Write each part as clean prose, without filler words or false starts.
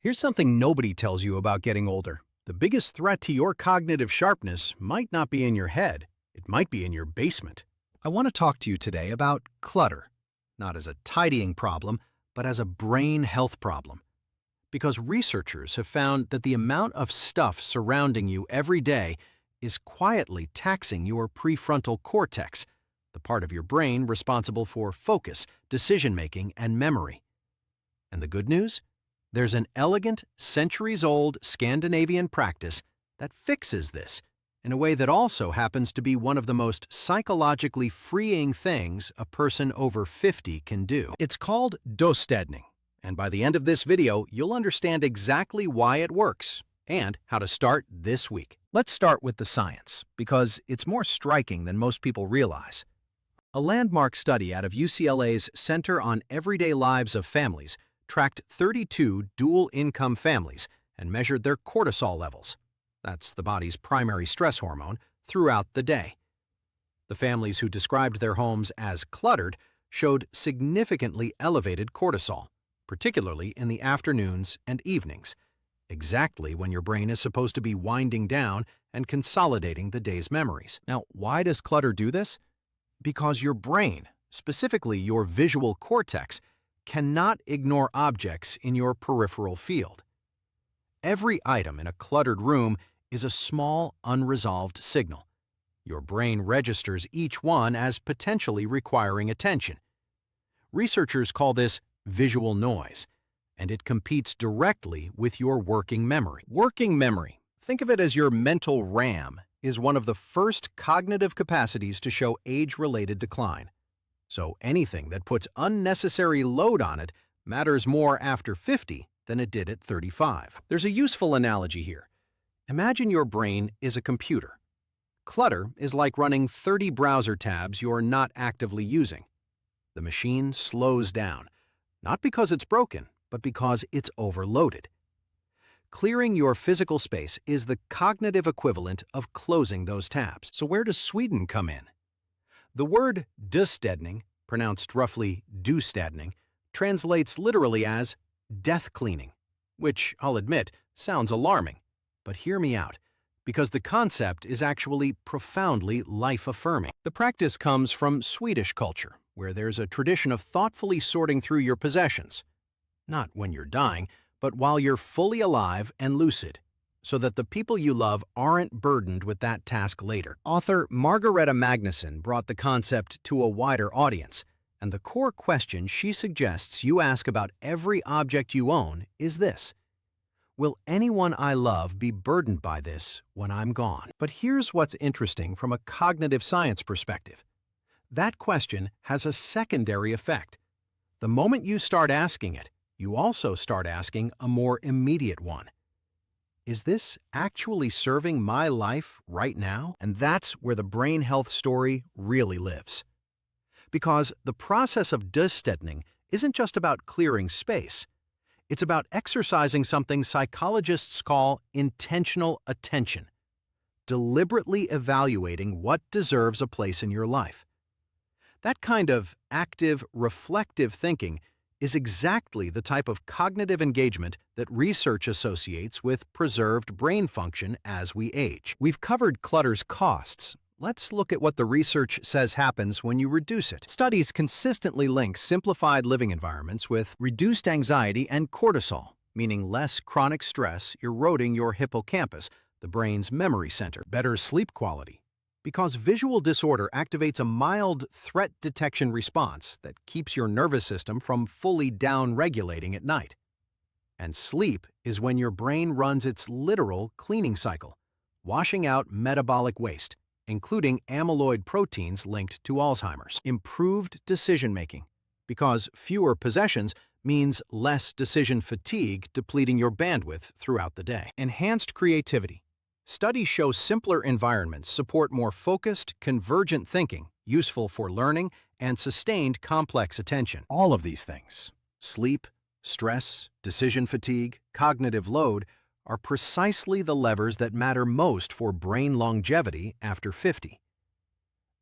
Here's something nobody tells you about getting older. The biggest threat to your cognitive sharpness might not be in your head, it might be in your basement. I want to talk to you today about clutter, not as a tidying problem, but as a brain health problem. Because researchers have found that the amount of stuff surrounding you every day is quietly taxing your prefrontal cortex, the part of your brain responsible for focus, decision-making, and memory. And the good news? There's an elegant, centuries-old Scandinavian practice that fixes this in a way that also happens to be one of the most psychologically freeing things a person over 50 can do. It's called döstädning, and by the end of this video, you'll understand exactly why it works and how to start this week. Let's start with the science, because it's more striking than most people realize. A landmark study out of UCLA's Center on Everyday Lives of Families tracked 32 dual-income families and measured their cortisol levels, that's the body's primary stress hormone, throughout the day. The families who described their homes as cluttered showed significantly elevated cortisol, particularly in the afternoons and evenings, exactly when your brain is supposed to be winding down and consolidating the day's memories. Now, why does clutter do this? Because your brain, specifically your visual cortex, cannot ignore objects in your peripheral field. Every item in a cluttered room is a small, unresolved signal. Your brain registers each one as potentially requiring attention. Researchers call this visual noise, and it competes directly with your working memory. Working memory, think of it as your mental RAM, is one of the first cognitive capacities to show age-related decline. So anything that puts unnecessary load on it matters more after 50 than it did at 35. There's a useful analogy here. Imagine your brain is a computer. Clutter is like running 30 browser tabs you're not actively using. The machine slows down, not because it's broken, but because it's overloaded. Clearing your physical space is the cognitive equivalent of closing those tabs. So where does Sweden come in? The word döstädning, pronounced roughly döstädning, translates literally as death cleaning, which, I'll admit, sounds alarming. But hear me out, because the concept is actually profoundly life-affirming. The practice comes from Swedish culture, where there's a tradition of thoughtfully sorting through your possessions. Not when you're dying, but while you're fully alive and lucid, so that the people you love aren't burdened with that task later. Author Margareta Magnusson brought the concept to a wider audience, and the core question she suggests you ask about every object you own is this: will anyone I love be burdened by this when I'm gone? But here's what's interesting from a cognitive science perspective. That question has a secondary effect. The moment you start asking it, you also start asking a more immediate one. Is this actually serving my life right now? And that's where the brain health story really lives. Because the process of döstädning isn't just about clearing space. It's about exercising something psychologists call intentional attention, deliberately evaluating what deserves a place in your life. That kind of active, reflective thinking is exactly the type of cognitive engagement that research associates with preserved brain function as we age. We've covered clutter's costs. Let's look at what the research says happens when you reduce it. Studies consistently link simplified living environments with reduced anxiety and cortisol, meaning less chronic stress eroding your hippocampus, the brain's memory center. Better sleep quality, because visual disorder activates a mild threat detection response that keeps your nervous system from fully down-regulating at night. And sleep is when your brain runs its literal cleaning cycle, washing out metabolic waste, including amyloid proteins linked to Alzheimer's. Improved decision-making, because fewer possessions means less decision fatigue depleting your bandwidth throughout the day. Enhanced creativity. Studies show simpler environments support more focused, convergent thinking, useful for learning, and sustained complex attention. All of these things, sleep, stress, decision fatigue, cognitive load, are precisely the levers that matter most for brain longevity after 50.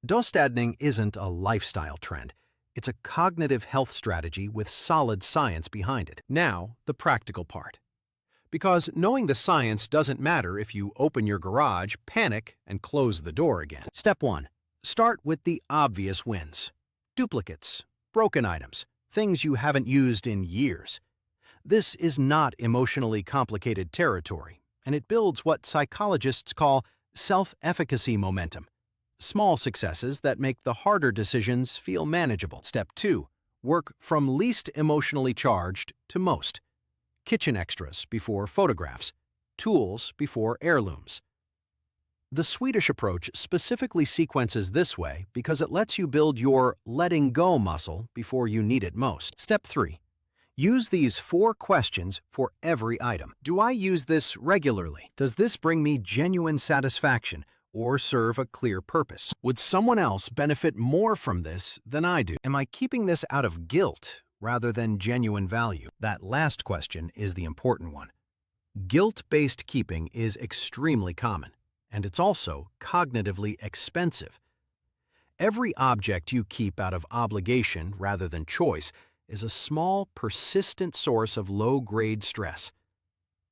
Döstädning isn't a lifestyle trend. It's a cognitive health strategy with solid science behind it. Now, the practical part. Because knowing the science doesn't matter if you open your garage, panic, and close the door again. Step 1. Start with the obvious wins. Duplicates, broken items, things you haven't used in years. This is not emotionally complicated territory, and it builds what psychologists call self-efficacy momentum. Small successes that make the harder decisions feel manageable. Step 2. Work from least emotionally charged to most. Kitchen extras before photographs. Tools before heirlooms. The Swedish approach specifically sequences this way because it lets you build your letting go muscle before you need it most. Step 3. Use these 4 questions for every item. Do I use this regularly? Does this bring me genuine satisfaction or serve a clear purpose? Would someone else benefit more from this than I do? Am I keeping this out of guilt rather than genuine value? That last question is the important one. Guilt-based keeping is extremely common, and it's also cognitively expensive. Every object you keep out of obligation rather than choice is a small, persistent source of low-grade stress.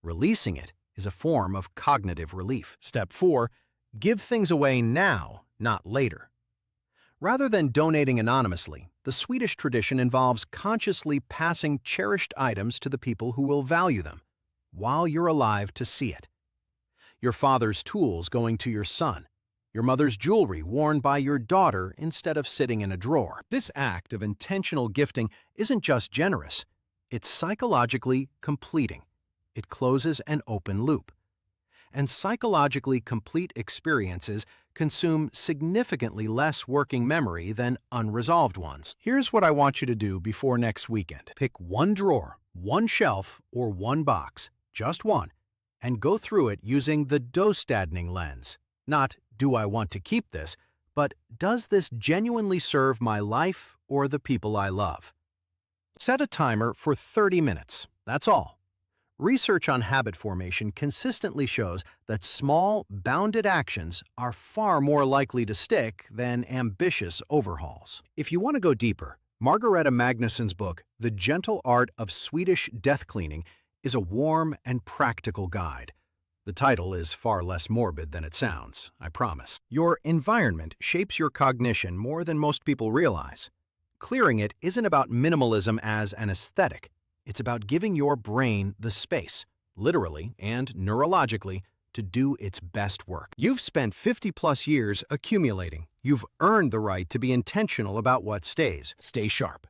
Releasing it is a form of cognitive relief. Step 4. Give things away now, not later. Rather than donating anonymously, the Swedish tradition involves consciously passing cherished items to the people who will value them, while you're alive to see it. Your father's tools going to your son, your mother's jewelry worn by your daughter instead of sitting in a drawer. This act of intentional gifting isn't just generous, it's psychologically completing. It closes an open loop. And psychologically complete experiences consume significantly less working memory than unresolved ones. Here's what I want you to do before next weekend. Pick one drawer, one shelf, or one box, just one, and go through it using the döstädning lens. Not, do I want to keep this, but does this genuinely serve my life or the people I love? Set a timer for 30 minutes, that's all. Research on habit formation consistently shows that small, bounded actions are far more likely to stick than ambitious overhauls. If you want to go deeper, Margareta Magnusson's book, The Gentle Art of Swedish Death Cleaning, is a warm and practical guide. The title is far less morbid than it sounds, I promise. Your environment shapes your cognition more than most people realize. Clearing it isn't about minimalism as an aesthetic. It's about giving your brain the space, literally and neurologically, to do its best work. You've spent 50+ years accumulating. You've earned the right to be intentional about what stays. Stay sharp.